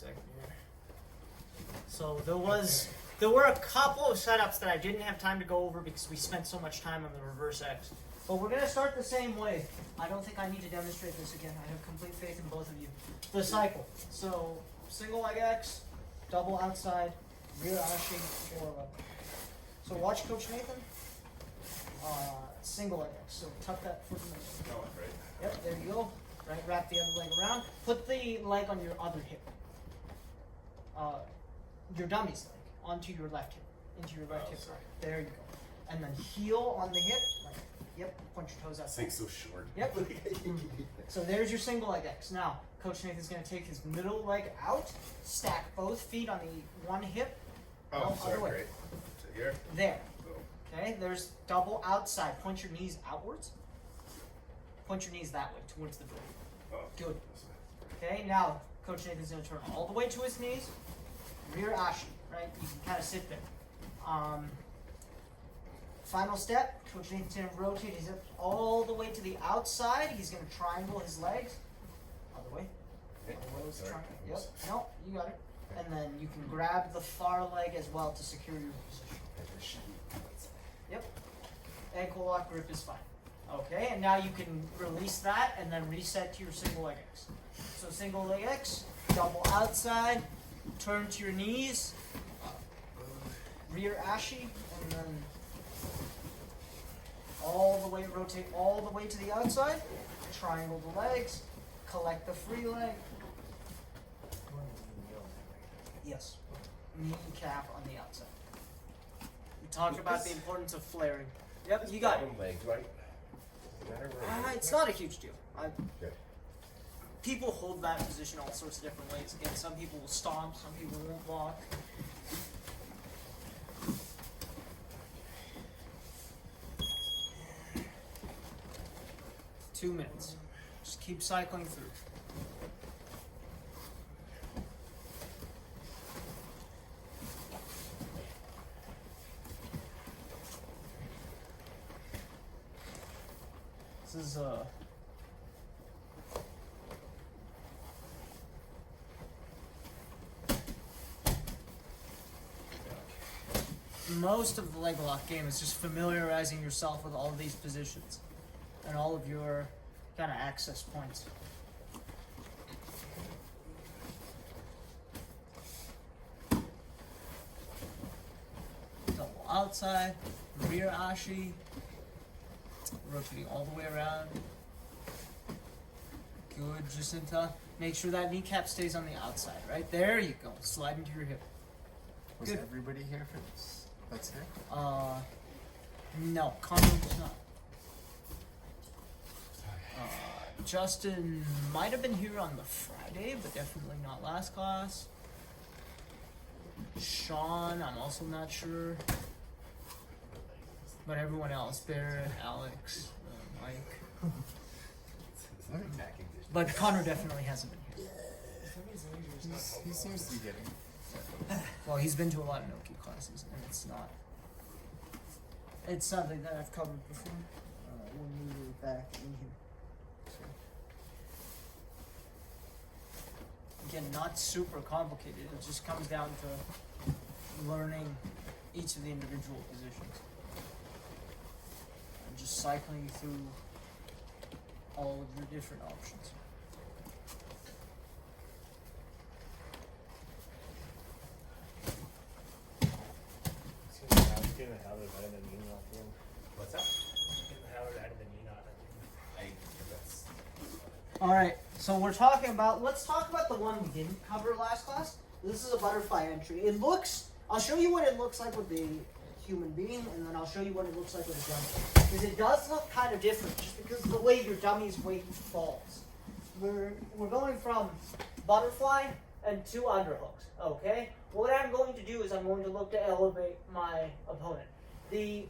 second here. So there were a couple of setups that I didn't have time to go over because we spent so much time on the reverse X. But we're going to start the same way. I don't think I need to demonstrate this again. I have complete faith in both of you. The cycle. So single leg X, double outside, rear ashing, forward level. So watch Coach Nathan. Single leg X. So tuck that foot in the middle. Right. Yep, there you go. Right, wrap the other leg around. Put the leg on your other hip. Your dummy's leg onto your left hip. Into your left hip. Sorry. There you go. And then heel on the hip. Like, yep, point your toes out. This thing's so short. Yep. So there's your single leg X. Now, Coach Nathan's going to take his middle leg out, stack both feet on the one hip. Oh, sorry, other way. great. So here. There. Boom. Okay, there's double outside. Point your knees outwards. Point your knees that way, towards the door. Oh. Good. Okay, now Coach Nathan's going to turn all the way to his knees. Rear ashi, right? You can kind of sit there. Final step, Coach Nathan's going to rotate his hips all the way to the outside. He's going to triangle his legs. Other way. Okay. Other way was the Sorry. triangle. Yep. No, you got it. And then you can grab the far leg as well to secure your position. Yep. Ankle lock grip is fine. Okay, and now you can release that and then reset to your single leg X. So single leg X, double outside, turn to your knees, rear ashi, and then all the way, rotate all the way to the outside, triangle the legs, collect the free leg. Yes, kneecap on the outside. We talked about the importance of flaring. Yep, you got it. Legs, right? It's not a huge deal. Okay. People hold that position all sorts of different ways. Again, some people will stomp, some people won't walk. Two minutes. Just keep cycling through. This is most of the leg lock game is just familiarizing yourself with all of these positions and all of your kind of access points. Double outside, rear ashi, rotating all the way around. Good, Jacinta. Make sure that kneecap stays on the outside, right? There you go. Slide into your hip. Was Good. everybody here for this? That's it? No, Connor was not. Justin might have been here on the Friday, but definitely not last class. Sean, I'm also not sure. But everyone else, Barrett, Alex, Mike. But Connor definitely hasn't been here. He seems to be getting. Well, he's been to a lot of Noki classes, and it's something that I've covered before when we were back in here. So. Again, not super complicated. It just comes down to learning each of the individual positions. And just cycling through all of your different options. What's that? Alright, so let's talk about the one we didn't cover last class. This is a butterfly entry. I'll show you what it looks like with the human being, and then I'll show you what it looks like with a dummy. Because it does look kind of different, just because of the way your dummy's weight falls. We're going from butterfly and two underhooks, okay? What I'm going to do is I'm going to look to elevate my opponent. The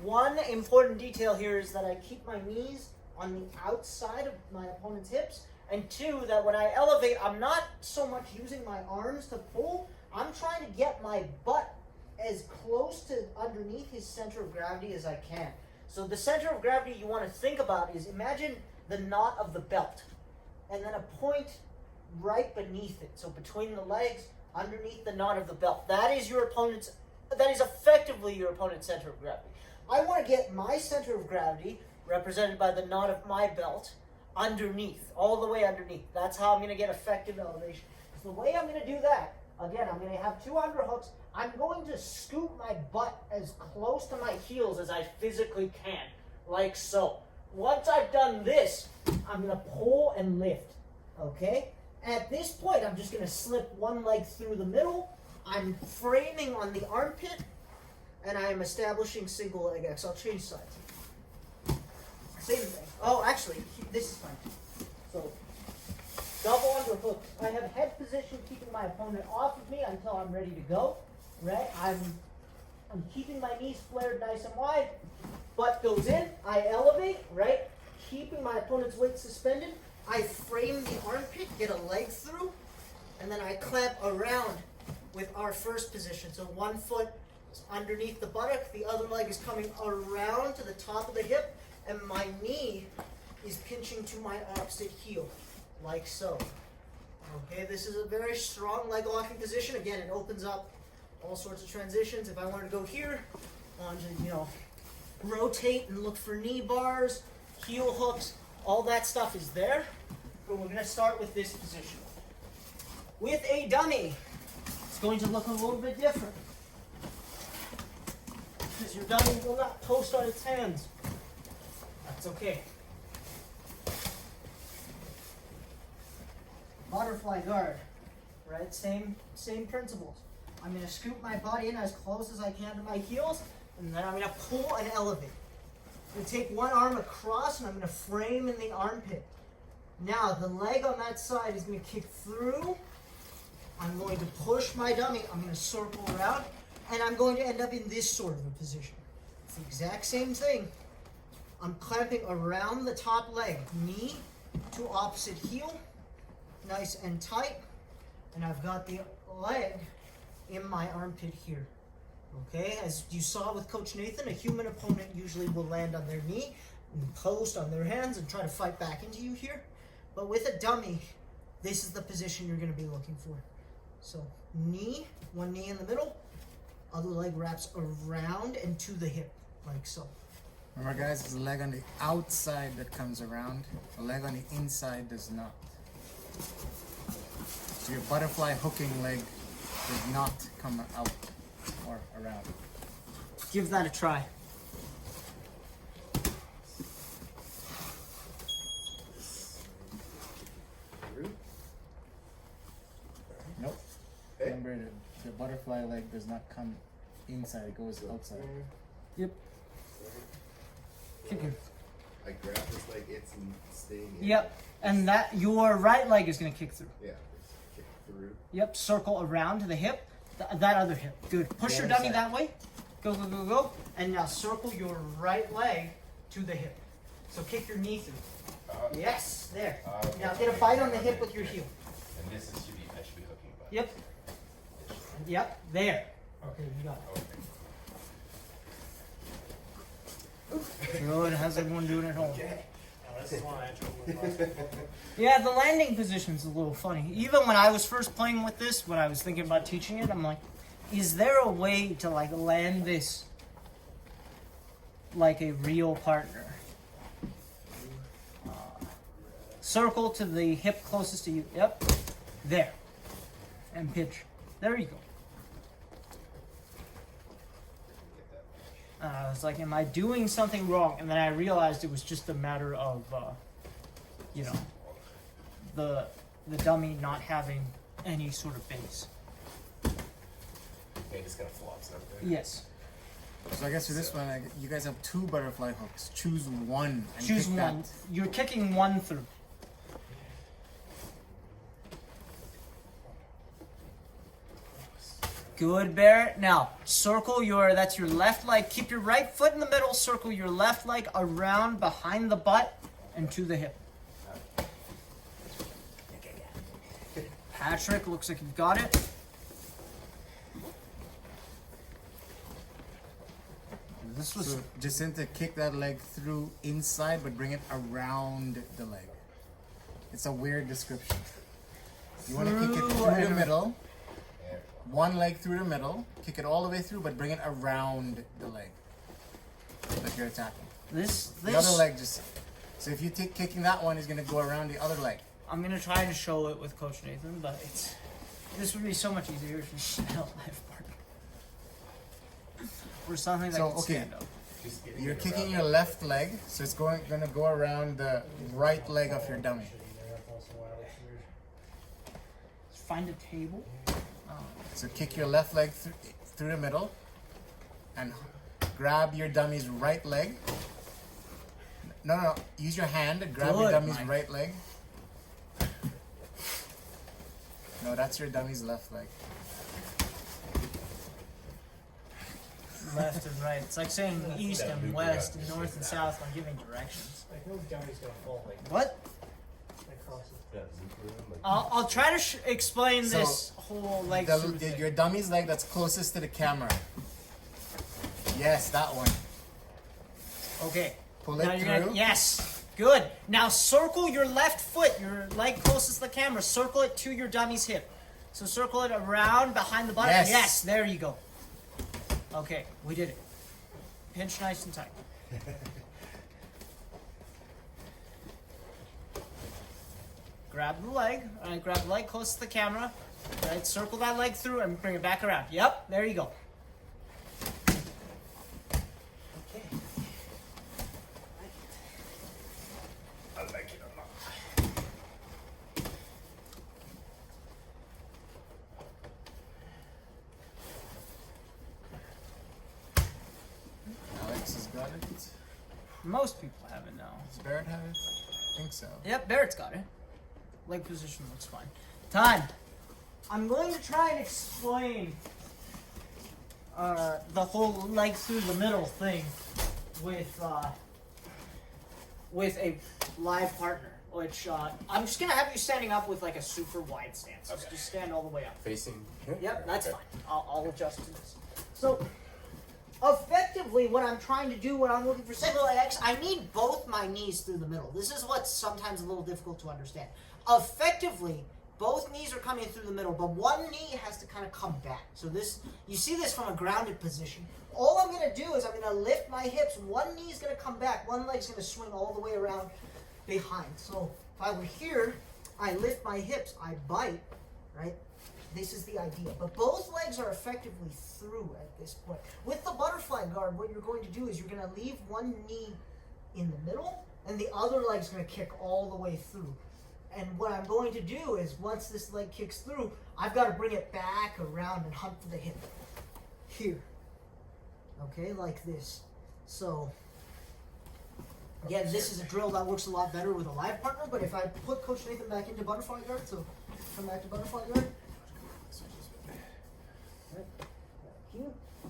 one important detail here is that I keep my knees on the outside of my opponent's hips, and two, that when I elevate, I'm not so much using my arms to pull, I'm trying to get my butt as close to underneath his center of gravity as I can. So the center of gravity you want to think about is, imagine the knot of the belt, and then a point right beneath it. So between the legs, underneath the knot of the belt. That is effectively your opponent's center of gravity. I want to get my center of gravity, represented by the knot of my belt, underneath, all the way underneath. That's how I'm going to get effective elevation. So the way I'm going to do that, again, I'm going to have two underhooks. I'm going to scoop my butt as close to my heels as I physically can, like so. Once I've done this, I'm going to pull and lift, okay? At this point, I'm just going to slip one leg through the middle. I'm framing on the armpit, and I am establishing single leg X. I'll change sides. Same thing. Oh, actually, this is fine. So, double underhooks. I have head position, keeping my opponent off of me until I'm ready to go. Right? I'm keeping my knees flared nice and wide. Butt goes in. I elevate. Right? Keeping my opponent's weight suspended. I frame the armpit, get a leg through, and then I clamp around with our first position. So one foot is underneath the buttock, the other leg is coming around to the top of the hip, and my knee is pinching to my opposite heel, like so. Okay, this is a very strong leg locking position. Again, it opens up all sorts of transitions. If I wanted to go here, on to, rotate and look for knee bars, heel hooks, all that stuff is there. But we're going to start with this position. With a dummy, it's going to look a little bit different, because your dummy will not post on its hands. That's okay. Butterfly guard, right? Same principles. I'm going to scoop my body in as close as I can to my heels, and then I'm going to pull and elevate. I'm going to take one arm across, and I'm going to frame in the armpit. Now, the leg on that side is going to kick through. I'm going to push my dummy. I'm going to circle around, and I'm going to end up in this sort of a position. It's the exact same thing. I'm clamping around the top leg, knee to opposite heel, nice and tight, and I've got the leg in my armpit here. Okay, as you saw with Coach Nathan, a human opponent usually will land on their knee and post on their hands and try to fight back into you here. But with a dummy, this is the position you're going to be looking for. So knee, one knee in the middle, other leg wraps around and to the hip, like so. Remember, guys, it's the leg on the outside that comes around. The leg on the inside does not. So your butterfly hooking leg does not come out or around. Give that a try. Nope. Hey. Remember, the butterfly leg does not come inside, it goes outside. Yep. Kick it. I grab this like it's staying in. Yep. And that your right leg is going to kick through. Yeah, just kick through. Yep. Circle around to the hip. That other hip. Good. Push your dummy that way. Go, go, go, go. And now circle your right leg to the hip. So kick your knee through. Yes. There. Okay. Now get a bite on the hip with your heel. And this is I should be hooking butt. Yep. Yep. There. Okay, you got it. Good. How's everyone doing at home? Yeah, the landing position's a little funny. Even when I was first playing with this, when I was thinking about teaching it, I'm like, is there a way to like land this like a real partner? Circle to the hip closest to you. Yep. There. And pitch. There you go. I was like, am I doing something wrong? And then I realized it was just a matter of, the dummy not having any sort of base. Okay, just kind of flops up there. Yes. So I guess for this one, you guys have two butterfly hooks. Choose one and Choose kick one. that. You're kicking one through. Good, Barrett. Now, circle that's your left leg. Keep your right foot in the middle. Circle your left leg around behind the butt and to the hip. Patrick, looks like you've got it. This was... So Jacinta, kick that leg through inside, but bring it around the leg. It's a weird description. You want to kick it through the middle. One leg through the middle. Kick it all the way through, but bring it around the leg that you're attacking. The other leg just... So if you take kicking that one, it's going to go around the other leg. I'm going to try to show it with Coach Nathan, but this would be so much easier if you smell life partner. Or something that can stand up. You're kicking your left leg, so it's going to go around the right leg of your dummy. Find a table. So kick your left leg through the middle and grab your dummy's right leg. No. Use your hand to grab your dummy's right leg. No, that's your dummy's left leg. Left and right. It's like saying east and west and north and south when giving directions. Like no dummy's gonna fall like What? across I'll try to explain this whole leg through thing. Your dummy's leg that's closest to the camera. Yes, that one. Okay. Pull it through. Yes. Good. Now circle your left foot, your leg closest to the camera. Circle it to your dummy's hip. So circle it around behind the buttock. Yes. There you go. Okay, we did it. Pinch nice and tight. Grab the leg. All right, grab the leg close to the camera. All right, circle that leg through and bring it back around. Yep, there you go. Okay. I like it a lot. Alex has got it. Most people have it now. Does Barrett have it? I think so. Yep, Barrett's got it. Leg position looks fine. Time. I'm going to try and explain the whole leg through the middle thing with a live partner, which I'm just gonna have you standing up with like a super wide stance. Okay. Just stand all the way up. Facing. Yep, that's Okay. fine. I'll adjust to this. So, effectively, what I'm trying to do when I'm looking for single X, I need both my knees through the middle. This is what's sometimes a little difficult to understand. Effectively, both knees are coming through the middle, but one knee has to kind of come back. So this, you see this from a grounded position. All I'm going to do is I'm going to lift my hips. One knee is going to come back. One leg's going to swing all the way around behind. So if I were here, I lift my hips, I bite, right? This is the idea. But both legs are effectively through at this point. With the butterfly guard, what you're going to do is you're going to leave one knee in the middle, and the other leg's going to kick all the way through. And what I'm going to do is once this leg kicks through, I've got to bring it back around and hunt for the hip. Here. Okay, like this. So, again, this is a drill that works a lot better with a live partner, but if I put Coach Nathan back into butterfly guard, so come back to butterfly guard. Right. Here.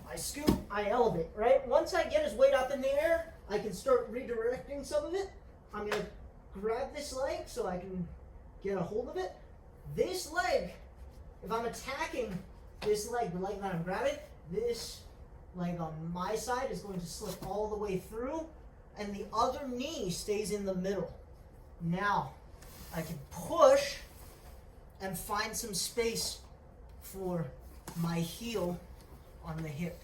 I scoop, I elevate, right? Once I get his weight up in the air, I can start redirecting some of it. I'm going to grab this leg so I can get a hold of it. This leg, if I'm attacking this leg, the leg that I'm grabbing, this leg on my side is going to slip all the way through, and the other knee stays in the middle. Now, I can push and find some space for my heel on the hip.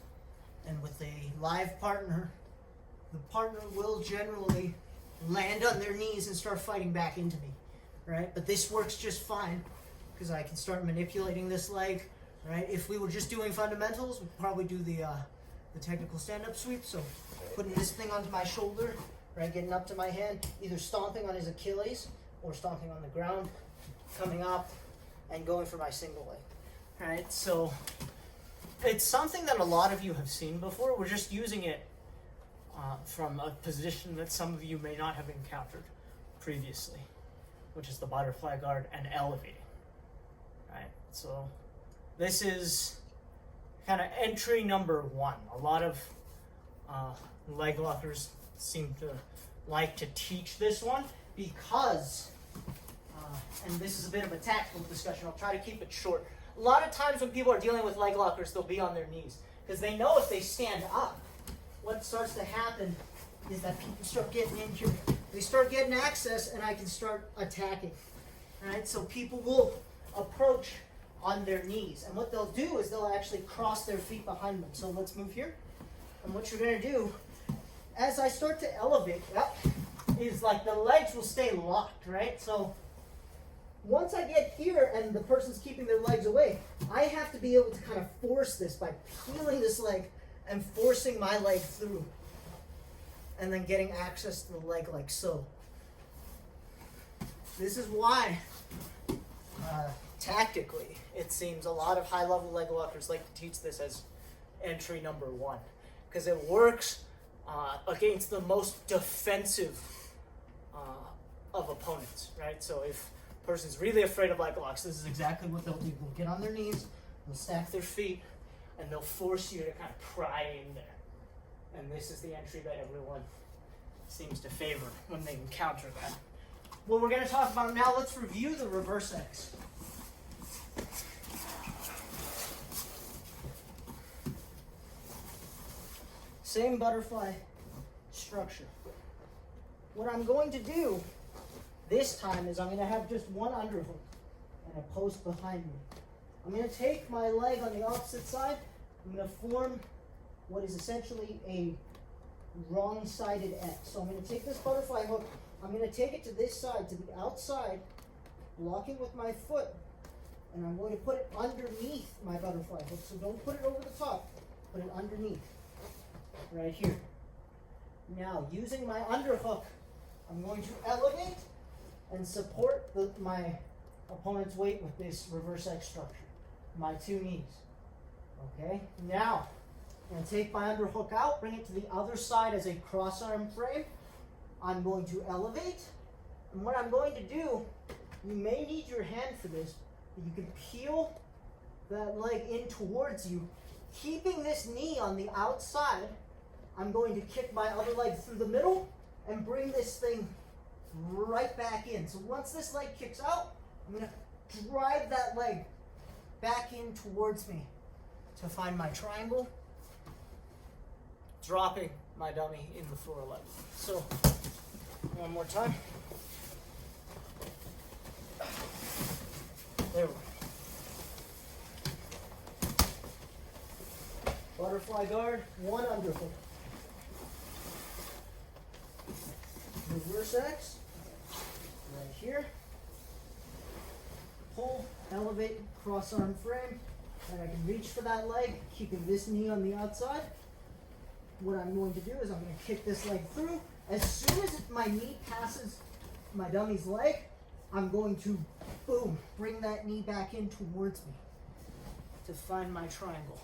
And with a live partner, the partner will generally land on their knees and start fighting back into me, right? But this works just fine because I can start manipulating this leg, right? If we were just doing fundamentals, we'd probably do the technical stand-up sweep. So putting this thing onto my shoulder, right? Getting up to my hand, either stomping on his Achilles or stomping on the ground, coming up and going for my single leg, right? So it's something that a lot of you have seen before. We're just using it from a position that some of you may not have encountered previously, which is the butterfly guard and elevating, right? So this is kind of entry number one. A lot of leg lockers seem to like to teach this one because, and this is a bit of a tactical discussion, I'll try to keep it short. A lot of times when people are dealing with leg lockers, they'll be on their knees because they know if they stand up, what starts to happen is that people start getting in here. They start getting access and I can start attacking. Alright, so people will approach on their knees. And what they'll do is they'll actually cross their feet behind them. So let's move here. And what you're going to do, as I start to elevate, is like the legs will stay locked, right? So once I get here and the person's keeping their legs away, I have to be able to kind of force this by peeling this leg and forcing my leg through. And then getting access to the leg like so. This is why, tactically, it seems a lot of high-level leg walkers like to teach this as entry number 1. Because it works against the most defensive of opponents, right? So if a person's really afraid of leg locks, this is exactly what they'll do. They'll get on their knees, they'll stack their feet, and they'll force you to kind of pry in there. And this is the entry that everyone seems to favor when they encounter that. What we're going to talk about now, let's review the reverse X. Same butterfly structure. What I'm going to do this time is I'm going to have just one underhook and a post behind me. I'm going to take my leg on the opposite side. I'm going to form what is essentially a wrong-sided X. So I'm going to take this butterfly hook, I'm going to take it to this side, to the outside, blocking with my foot, and I'm going to put it underneath my butterfly hook. So don't put it over the top, put it underneath, right here. Now, using my underhook, I'm going to elevate and support my opponent's weight with this reverse X structure, my 2 knees. Okay, now, I'm going to take my underhook out, bring it to the other side as a cross arm frame. I'm going to elevate, and what I'm going to do, you may need your hand for this, but you can peel that leg in towards you, keeping this knee on the outside. I'm going to kick my other leg through the middle and bring this thing right back in. So once this leg kicks out, I'm going to drive that leg back in towards me to find my triangle, dropping my dummy in the floor level. So, one more time. There we go. Butterfly guard, one underhook. Reverse X, right here. Pull, elevate, cross arm frame. And I can reach for that leg, keeping this knee on the outside. What I'm going to do is I'm going to kick this leg through. As soon as my knee passes my dummy's leg, I'm going to, boom, bring that knee back in towards me to find my triangle.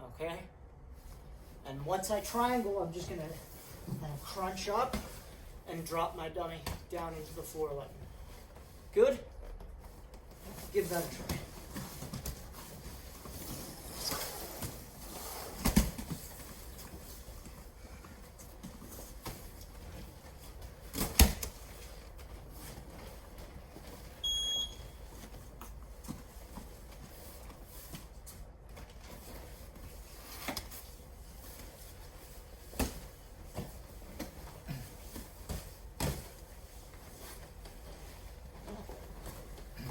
Okay? And once I triangle, I'm just going to crunch up and drop my dummy down into the floor level. Good? Give that a try.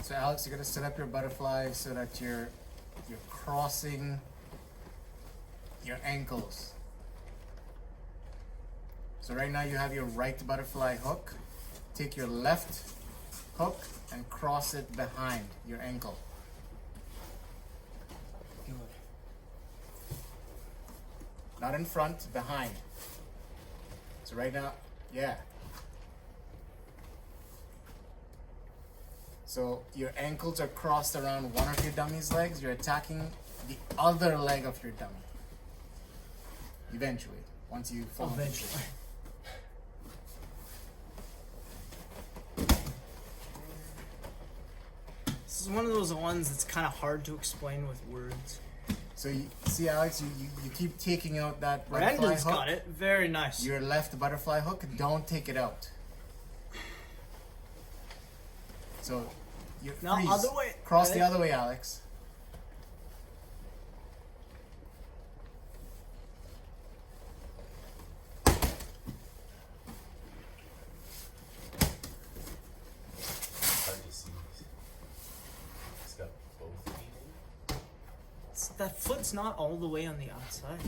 So Alex, you're gonna set up your butterfly so that you're crossing your ankles. So right now you have your right butterfly hook. Take your left hook and cross it behind your ankle. Good. Not in front, behind. So right now, yeah. So your ankles are crossed around one of your dummy's legs. You're attacking the other leg of your dummy. Eventually, once you fall. Eventually. This is one of those ones that's kind of hard to explain with words. So you see, Alex, you keep taking out that butterfly Brandon's hook. got it. Very nice. Your left butterfly hook, don't take it out. So you Now, freeze. other way. Cross Ready? the other way, Alex. Hard to see. that foot's not all the way on the outside.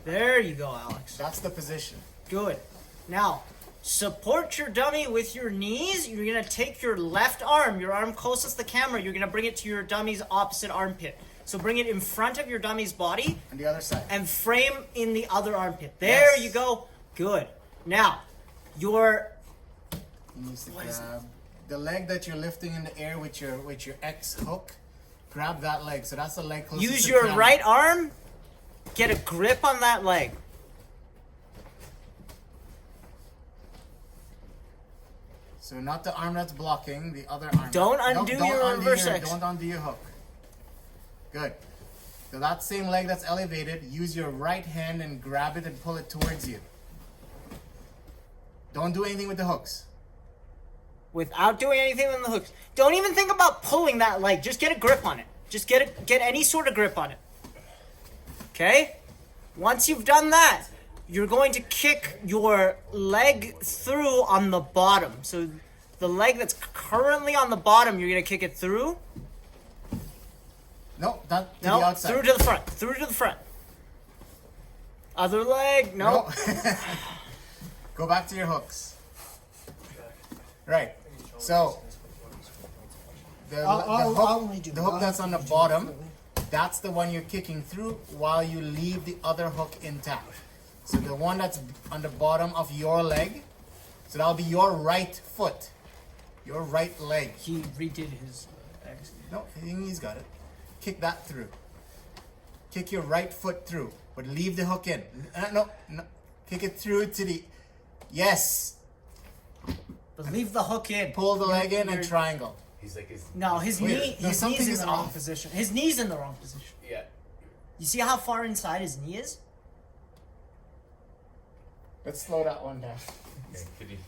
There you go, Alex. That's the position. Good. Now, support your dummy with your knees. You're going to take your left arm, your arm closest to the camera, you're going to bring it to your dummy's opposite armpit. So bring it in front of your dummy's body. On the other side. And frame in the other armpit. There you go. Good. Now, your... You need to grab the leg that you're lifting in the air with your X hook. Grab that leg. So that's the leg closest Use to your camera. right arm. Get a grip on that leg. So not the arm that's blocking, the other arm. Don't undo your reverse X. Don't undo your hook. Good. So that same leg that's elevated, use your right hand and grab it and pull it towards you. Don't do anything with the hooks. Without doing anything on the hooks. Don't even think about pulling that leg. Just get a grip on it. Just get any sort of grip on it. Okay? Once you've done that, you're going to kick your leg through on the bottom. So the leg that's currently on the bottom, you're going to kick it through. No, not to No, the outside. through to the front. Through to the front. Other leg. No. Go back to your hooks. Right. So the hook that's on the bottom, that's the one you're kicking through while you leave the other hook intact. So the one that's on the bottom of your leg, so that'll be your right foot, your right leg. He redid his X. No, he's got it. Kick that through. Kick your right foot through, but leave the hook in. No. Kick it through to the... Yes. But leave the hook in. Pull the leg in and triangle. He's like his. No, his Wait, no, knee's something in is the wrong off. position. His knee's in the wrong position. Yeah. You see how far inside his knee is? Let's slow that one down. Okay, could you?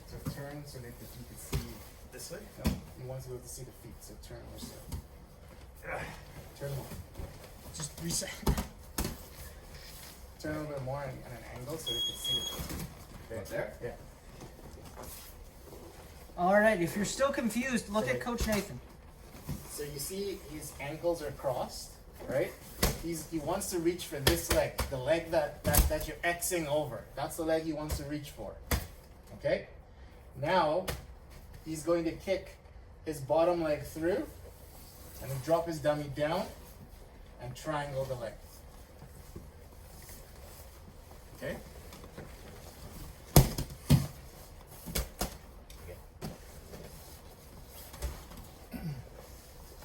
So turn so that you can see. This way? No, you want to be able to see the feet. So turn also. Turn more. Just reset. Turn a little bit more at an angle so you can see it. Right there? Yeah. Alright, if you're still confused, look at Coach Nathan. So you see his ankles are crossed, right? He wants to reach for this leg, the leg that you're Xing over. That's the leg he wants to reach for. Okay? Now, he's going to kick his bottom leg through and then drop his dummy down and triangle the leg. Okay?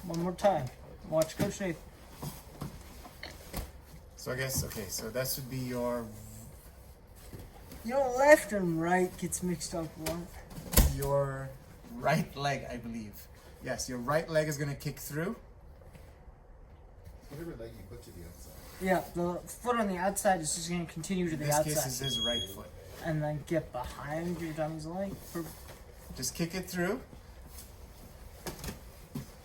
One more time. Watch Coach Nathan. So I guess, okay, so that should be your You know, left and right gets mixed up a lot. your right leg, I believe. Yes, your right leg is going to kick through. Whatever leg you put to the outside. Yeah, the foot on the outside is just going to continue to In the this outside. case, it's his right foot. And then get behind your dummy's leg. Just kick it through.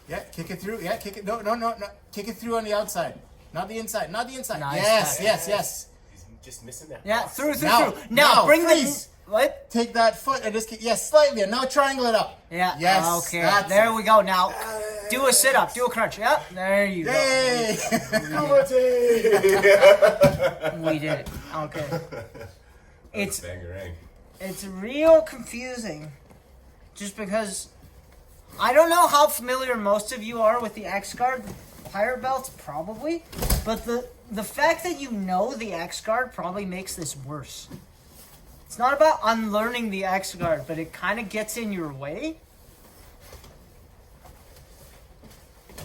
Yeah, kick it through. Yeah, kick it. No. Kick it through on the outside. Not the inside. Not the inside. Nice. Yes. He's just missing that. Yeah, box. through. Now, Now bring freeze. the... What? Take that foot and just kick. Yes, slightly. And now triangle it up. Yeah. Yes. Okay. That's There it. we go. Now, do a sit-up. Do a crunch. Yeah. There you Yay! go. We did it. Okay. It's Bangarang. It's real confusing, just because I don't know how familiar most of you are with the X guard. Pirate belts probably, but the fact that you know the X guard probably makes this worse. It's not about unlearning the X guard, but it kind of gets in your way.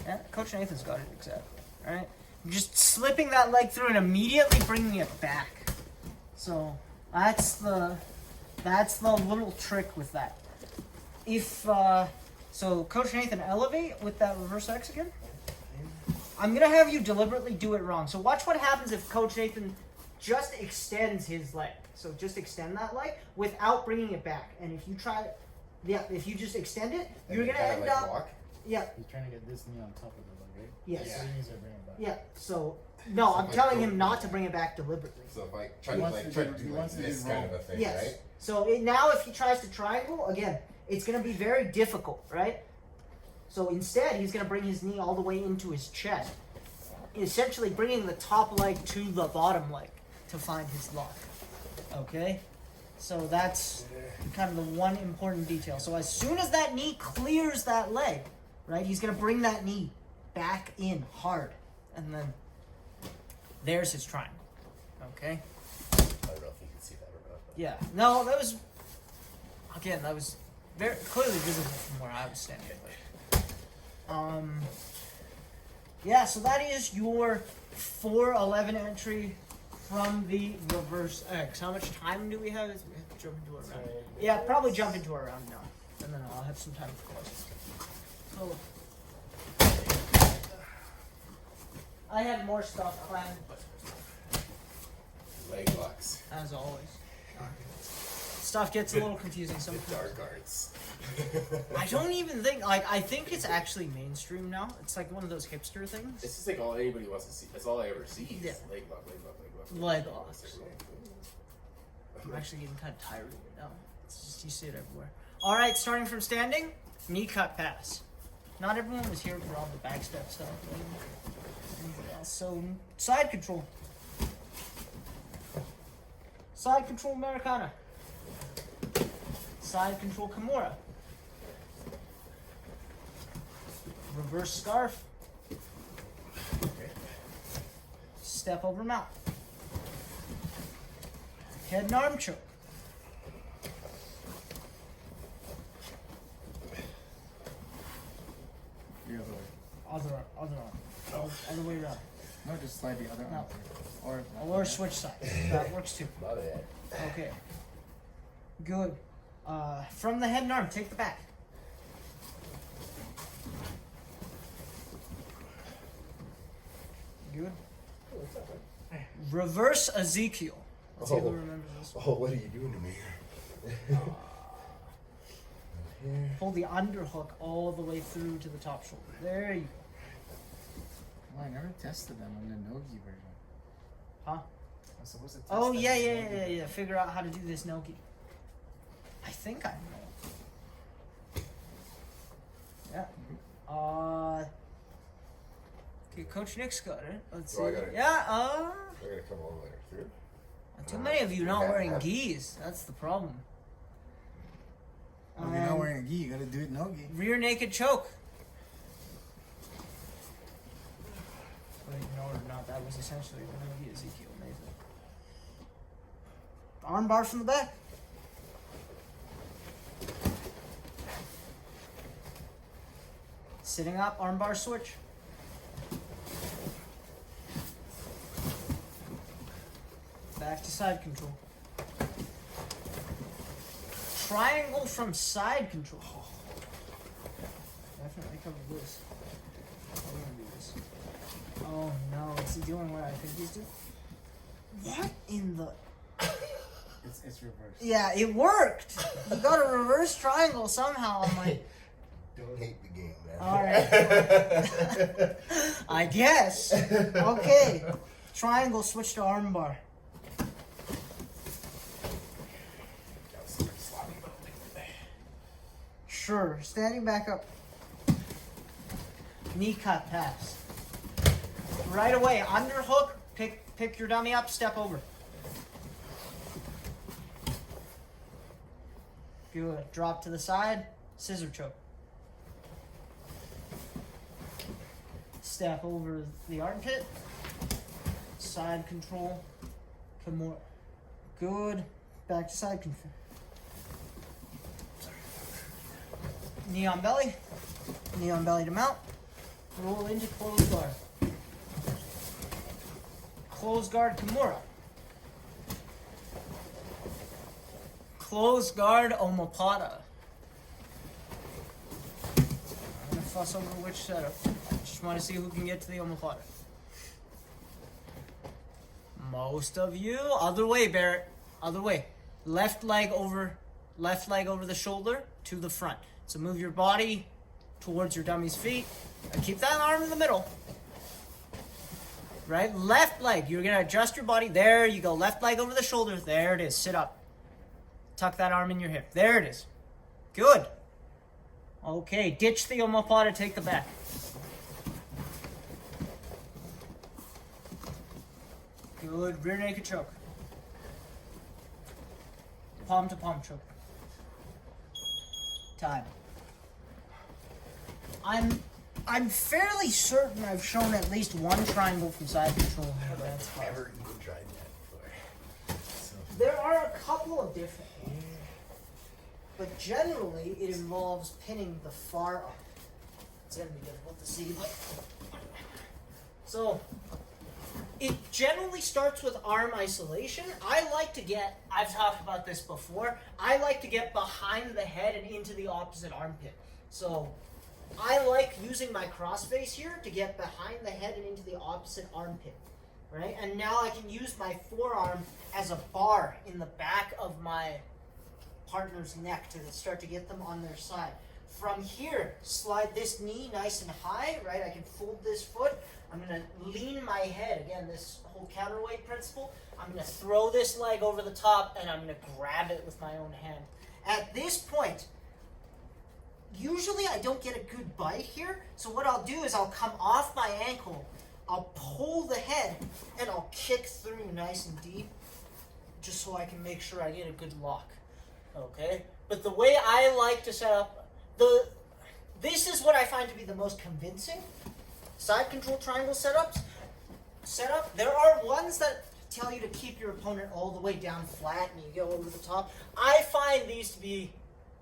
Yeah, Coach Nathan's got it exactly. All right, just slipping that leg through and immediately bringing it back. So that's the little trick with that. If so, Coach Nathan, elevate with that reverse X again. I'm gonna have you deliberately do it wrong. So watch what happens if Coach Nathan just extends his leg. So just extend that leg without bringing it back. And if you try, if you just extend it, you're gonna end up. Walk? Yeah. You're trying to get this knee on top of the leg, right? Yes. Yeah. So he needs to bring it back. Yeah. So no, I'm if I telling go- him not to bring it back deliberately. So if I try He to wants like to try do- to he do like wants to do this wrong. kind of a thing, Yes. right? So now if he tries to triangle again, it's going to be very difficult, right? So instead, he's going to bring his knee all the way into his chest, essentially bringing the top leg to the bottom leg to find his lock. Okay? So that's kind of the one important detail. So as soon as that knee clears that leg, right, he's going to bring that knee back in hard. And then there's his triangle. Okay? I don't know if you can see that or not. But Yeah. No, that was very clearly visible from where I was standing. But, yeah, so that is your 411 entry from the reverse X. How much time do we have? We have to jump into a round. Yeah, probably jump into a round now. And then I'll have some time for questions. So, I had more stuff planned, leg locks. as always. Stuff gets a little confusing The sometimes. dark arts. I don't even think, I think it's actually mainstream now. It's like one of those hipster things. It's just like all anybody wants to see. That's all I ever see. Is Yeah. leg lock, leg lock, leg lock. Leg locks. I'm actually getting kind of tired of it now. It's just, you see it everywhere. All right, starting from standing, knee cut pass. Not everyone was here for all the back step stuff. Anything else? So, side control. Side control Americana. Side control Kimura. Reverse scarf. Step over mount. Head and arm choke. The other way. Other arm. Other way around. No, just slide the other No. arm through. Or switch sides. That works too. My bad. Okay. Good. From the head and arm, take the back. Good. Reverse Ezekiel. Let's see who remembers this one. Oh, what are you doing to me? Pull the underhook all the way through to the top shoulder. There you go. Oh, I never tested them on the Nogi version. Huh? I'm supposed to test Oh, them yeah, on the yeah, Nogi yeah, version. yeah. Figure out how to do this Nogi. I think I know. Yeah. Okay, Coach Nick's got it. Let's see. Oh, I got it. Yeah, I gotta come all the way through. too many of you not wearing gis. That's the problem. If you're not wearing a gi, you gotta do it Nogi. Rear naked choke. Whether you know it or not, that was essentially the Nogi Ezekiel Nathan. Arm bar from the back. Sitting up, arm bar switch. Back to side control. Triangle from side control. Definitely cover this. We're gonna do this. Oh no, is he doing what I think he's doing? What in the... It's reversed. Yeah, it worked! You got a reverse triangle somehow. I'm like, Don't hate the game, man. alright. I guess. Okay. Triangle, switch to armbar. Sure. Standing back up. Knee cut pass. Right away, underhook, pick your dummy up, step over. Good. Drop to the side, scissor choke. Step over the armpit. Side control. Kimura. Good. Back to side control. Knee on belly. Knee on belly to mount. Roll into closed guard. Closed guard Kimura. Closed guard Omoplata. I'm gonna fuss over which setup. Just want to see who can get to the omoplata. Most of you. Other way, Barrett. Other way. Left leg over the shoulder to the front. So move your body towards your dummy's feet. And keep that arm in the middle. Right? Left leg. You're going to adjust your body. There you go. Left leg over the shoulder. There it is. Sit up. Tuck that arm in your hip. There it is. Good. Okay, ditch the omoplata, take the back. Good, rear naked choke. Palm to palm choke. Time. I'm fairly certain I've shown at least one triangle from side control. I've never even tried that before. So, There are a couple of different ones, but generally it involves pinning the far arm. It's going to be difficult to see, but so it generally starts with arm isolation. I like to get, I've talked about this before, I like to get behind the head and into the opposite armpit. So I like using my crossface here to get behind the head and into the opposite armpit, right? And now I can use my forearm as a bar in the back of my partner's neck to start to get them on their side. From here, slide this knee nice and high, right? I can fold this foot. I'm going to lean my head. Again, this whole counterweight principle. I'm going to throw this leg over the top, and I'm going to grab it with my own hand. At this point, usually I don't get a good bite here, so what I'll do is I'll come off my ankle, I'll pull the head, and I'll kick through nice and deep, just so I can make sure I get a good lock. Okay? But the way I like to set up, this is what I find to be the most convincing side control triangle setup. There are ones that tell you to keep your opponent all the way down flat and you go over the top. I find these to be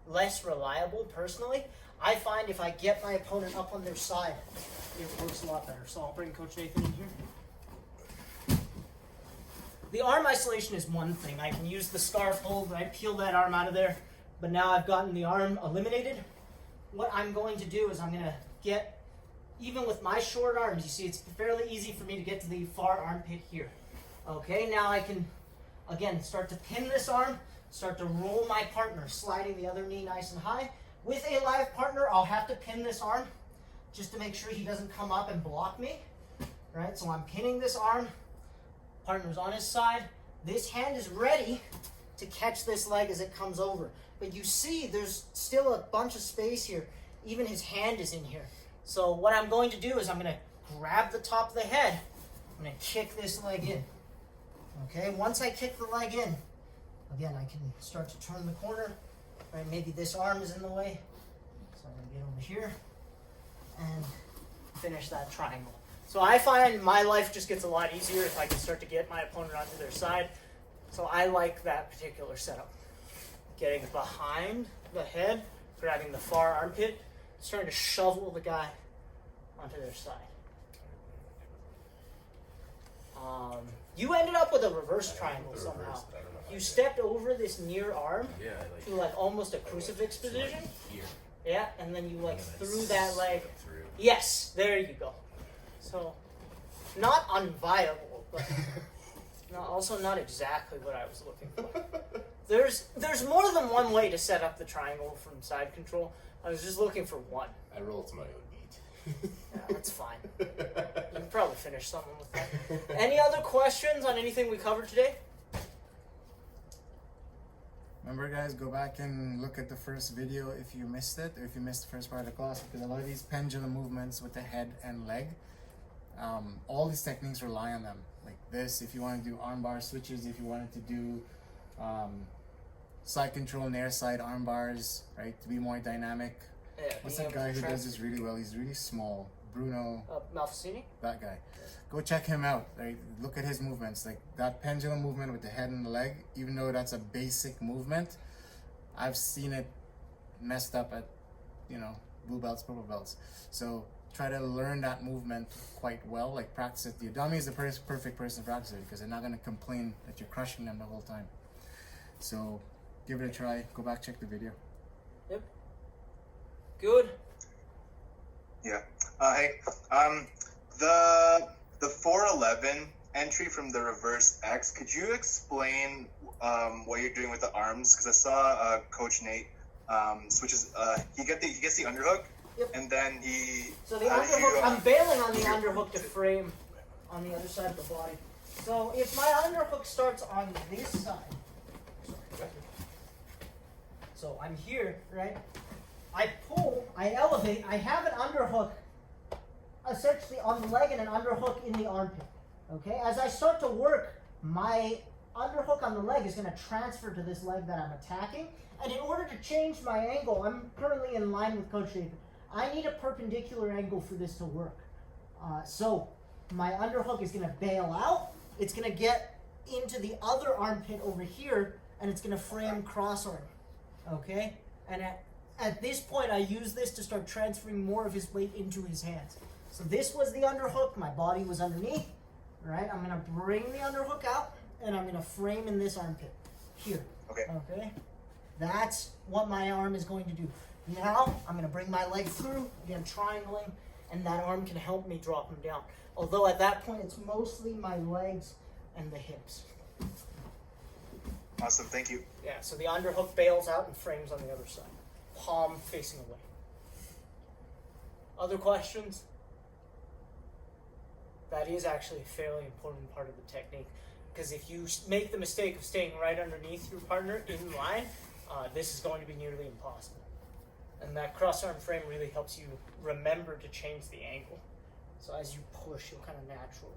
less reliable personally. I find if I get my opponent up on their side, it works a lot better. So I'll bring Coach Nathan in here. The arm isolation is one thing. I can use the scarf hold, right? Peel that arm out of there. But now I've gotten the arm eliminated. What I'm going to do is I'm going to get, even with my short arms, you see it's fairly easy for me to get to the far armpit here. Okay, now I can, again, start to pin this arm, start to roll my partner, sliding the other knee nice and high. With a live partner, I'll have to pin this arm just to make sure he doesn't come up and block me. Right, so I'm pinning this arm, partner's on his side. This hand is ready to catch this leg as it comes over. But you see there's still a bunch of space here. Even his hand is in here. So what I'm going to do is I'm going to grab the top of the head. I'm going to kick this leg in. Okay, once I kick the leg in, again, I can start to turn the corner. Right, maybe this arm is in the way. So I'm going to get over here and finish that triangle. So I find my life just gets a lot easier if I can start to get my opponent onto their side. So I like that particular setup. Getting behind the head, grabbing the far armpit, starting to shovel the guy onto their side. You ended up with a reverse triangle somehow. You stepped over this near arm to like almost a crucifix position. Yeah, and then you like threw that leg. Yes, there you go. So, not unviable, but also not exactly what I was looking for. There's more than one way to set up the triangle from side control. I was just looking for one. I roll to my own beat. Yeah, that's fine. You can probably finish something with that. Any other questions on anything we covered today? Remember, guys, go back and look at the first video if you missed it, or if you missed the first part of the class, because a lot of these pendulum movements with the head and leg, all these techniques rely on them. Like this, if you want to do arm bar switches, if you wanted to do side control and air side arm bars, right, to be more dynamic. Yeah, What's that guy who does this really well? He's really small. Bruno. Malfacini? That guy. Go check him out. Right? Look at his movements. Like that pendulum movement with the head and the leg, even though that's a basic movement, I've seen it messed up at, blue belts, purple belts. So try to learn that movement quite well. Like practice it. The dummy is the perfect person to practice it because they're not going to complain that you're crushing them the whole time. So give it a try. Go back, check the video. Yep. Good. Yeah. Hey. The 411 entry from the reverse X. Could you explain what you're doing with the arms? Because I saw Coach Nate switches. He gets the underhook, Yep. and then he. So the underhook, I'm bailing on the underhook to frame on the other side of the body. So if my underhook starts on this side, so I'm here, right? I pull, I elevate, I have an underhook essentially on the leg and an underhook in the armpit. Okay, as I start to work, my underhook on the leg is going to transfer to this leg that I'm attacking. And in order to change my angle, I'm currently in line with Coach Nathan. I need a perpendicular angle for this to work. So my underhook is going to bail out. It's going to get into the other armpit over here, and it's going to frame cross arm. Okay? And at this point, I use this to start transferring more of his weight into his hands. So this was the underhook. My body was underneath. Right? I'm going to bring the underhook out, and I'm going to frame in this armpit. Here. Okay. Okay? That's what my arm is going to do. Now, I'm going to bring my leg through, again, triangling, and that arm can help me drop him down. Although at that point, it's mostly my legs and the hips. Awesome, thank you. Yeah, so the underhook bails out and frames on the other side. Palm facing away. Other questions? That is actually a fairly important part of the technique, because if you make the mistake of staying right underneath your partner in line, this is going to be nearly impossible. And that cross arm frame really helps you remember to change the angle. So as you push, you'll kind of naturally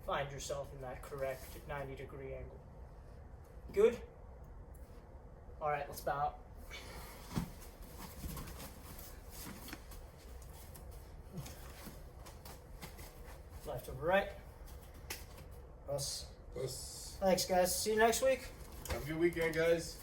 find yourself in that correct 90-degree angle. Good? All right, let's bow out. Left over right. Us. Thanks, guys. See you next week. Have a good weekend, guys.